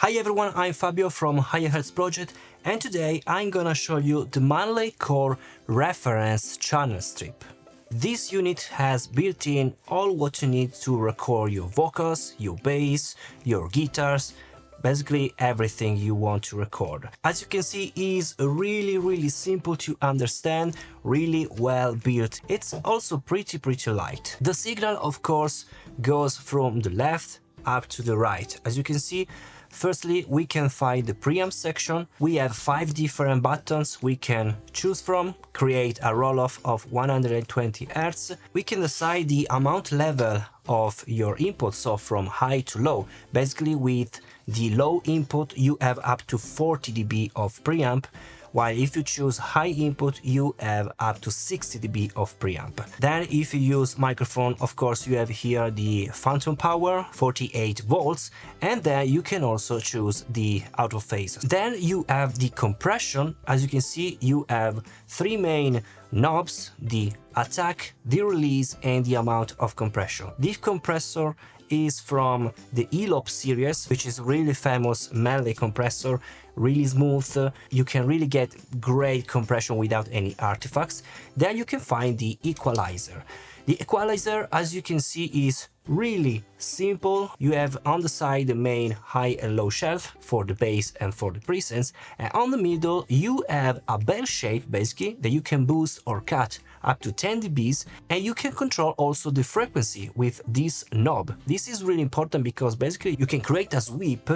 Hi everyone, I'm Fabio from Higher Hertz Project, and today I'm gonna show you the Manley Core reference channel strip. This unit has built-in all what you need to record your vocals, your bass, your guitars, basically everything you want to record. As you can see, it is really simple to understand, really well built. It's also pretty light. The signal, of course, goes from the left up to the right. As you can see, firstly, we can find the preamp section. We have 5 different buttons we can choose from, create a roll-off of 120 Hz. We can decide the amount level of your input, so from high to low. Basically, with the low input, you have up to 40 dB of preamp, while if you choose high input, you have up to 60 dB of preamp. Then if you use microphone, of course, you have here the phantom power, 48 volts, and then you can also choose the out of phase. Then you have the compression. As you can see, you have 3 main knobs: the attack, the release, and the amount of compression. This compressor is from the ELOP series, which is really famous Manley compressor, really smooth. You can really get great compression without any artifacts. Then you can find the equalizer. The equalizer, as you can see, is really simple. You have on the side the main high and low shelf for the bass and for the presence, and on the middle you have a bell shape basically that you can boost or cut up to 10 dBs, and you can control also the frequency with this knob. This is really important because basically you can create a sweep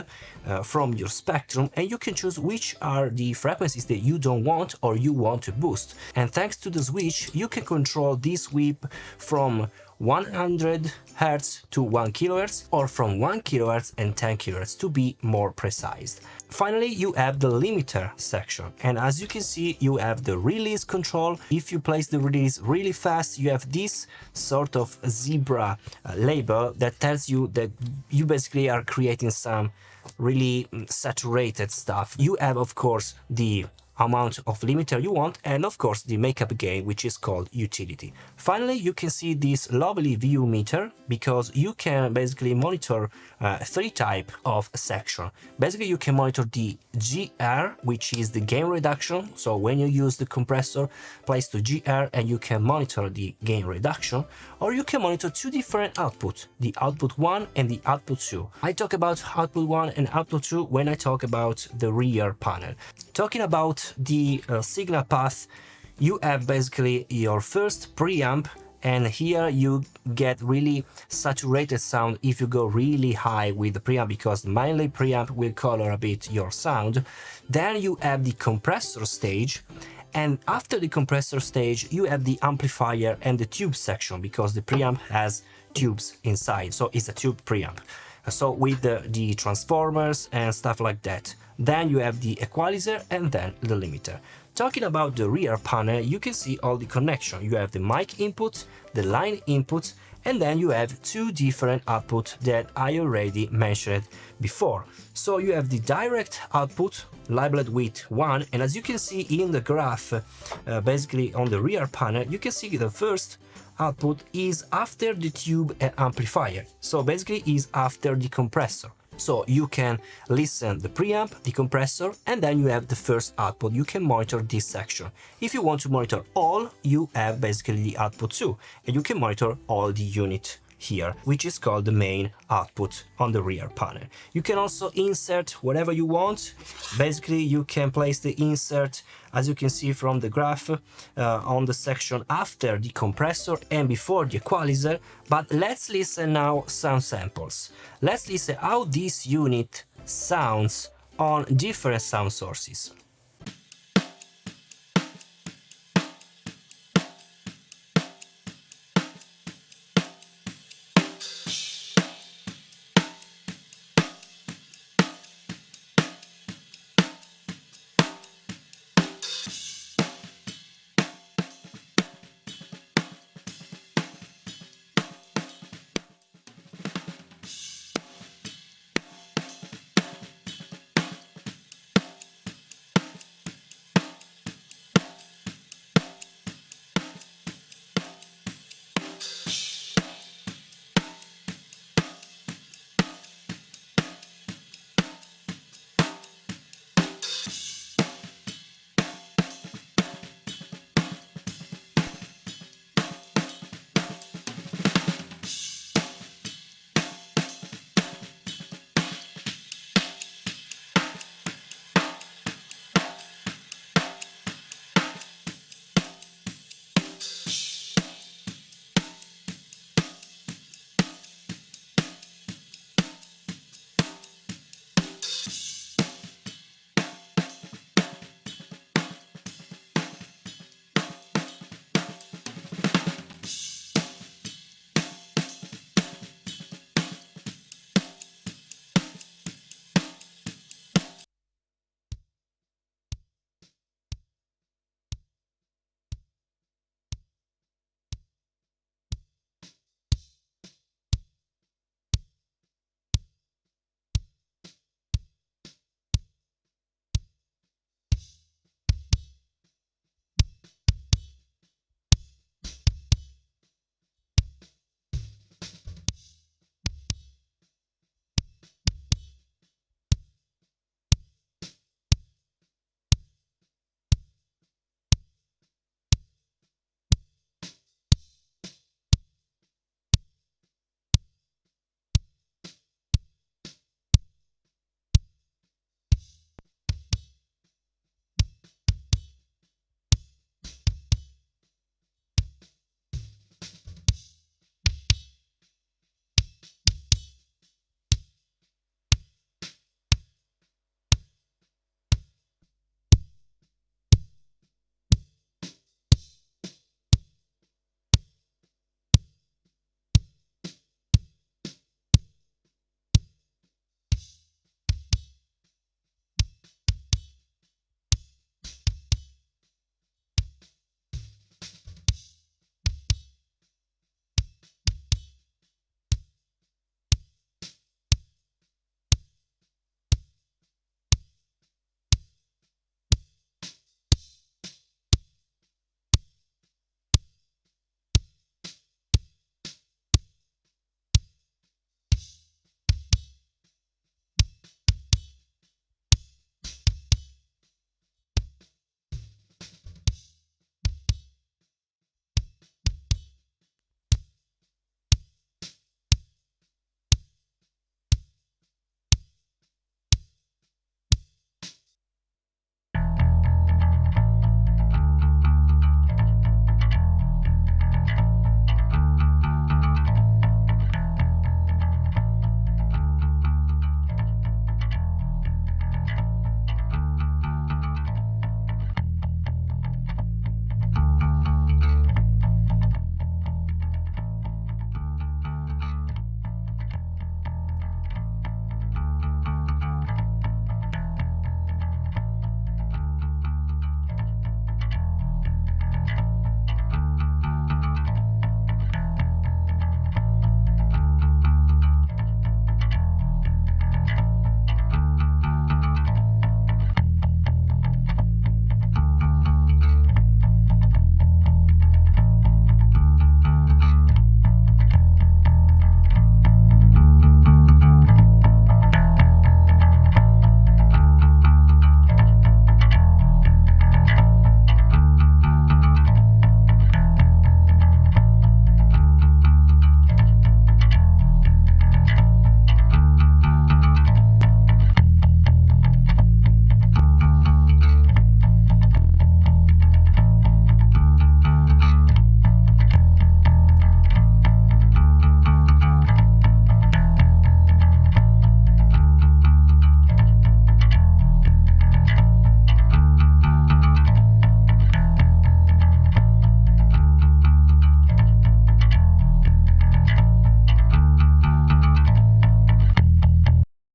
from your spectrum, and you can choose which are the frequencies that you don't want or you want to boost. And thanks to the switch, you can control this sweep from 100 Hz to 1 kHz, or from 1 kHz and 10 kHz to be more precise. Finally, you have the limiter section, and as you can see, you have the release control. If you place the release really fast, you have this sort of zebra label that tells you that you basically are creating some really saturated stuff. You have, of course, the amount of limiter you want, and of course the makeup gain, which is called utility. Finally, you can see this lovely view meter, because you can basically monitor 3 types of section. Basically, you can monitor the GR, which is the gain reduction. So when you use the compressor, place to GR and you can monitor the gain reduction, or you can monitor 2 different outputs, the output 1 and the output 2. I talk about output 1 and output 2 when I talk about the rear panel. Talking about the signal path, you have basically your first preamp, and here you get really saturated sound if you go really high with the preamp, because mainly preamp will color a bit your sound. Then you have the compressor stage, and after the compressor stage you have the amplifier and the tube section, because the preamp has tubes inside, so it's a tube preamp, so with the transformers and stuff like that. Then you have the equalizer and then the limiter. Talking about the rear panel, you can see all the connection. You have the mic input, the line input, and then you have 2 different outputs that I already mentioned before. So you have the direct output labeled with 1, and as you can see in the graph, basically on the rear panel, you can see the first output is after the tube and amplifier. So basically is after the compressor. So you can listen the preamp, the compressor, and then you have the first output. You can monitor this section. If you want to monitor all, you have basically the output 2, and you can monitor all the unit here, which is called the main output on the rear panel. You can also insert whatever you want. Basically, you can place the insert, as you can see from the graph, on the section after the compressor and before the equalizer. But let's listen now some samples. Let's listen how this unit sounds on different sound sources.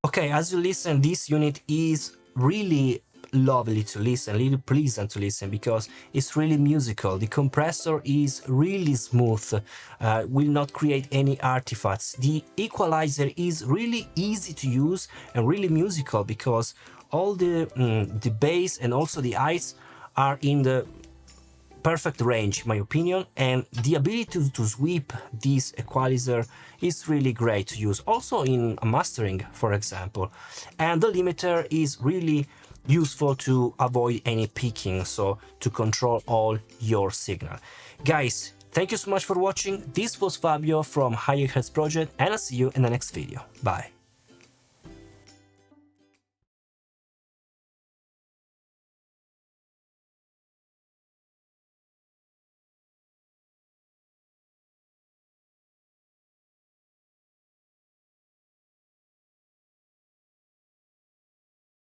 Okay, as you listen, this unit is really lovely to listen, really pleasant to listen because it's really musical. The compressor is really smooth, will not create any artifacts. The equalizer is really easy to use and really musical because all the bass and also the highs are in the perfect range, in my opinion, and the ability to sweep this equalizer is really great to use also in mastering, for example. And the limiter is really useful to avoid any peaking, so to control all your signal. Guys, thank you so much for watching. This was Fabio from Higher Heads Project, and I'll see you in the next video. Bye.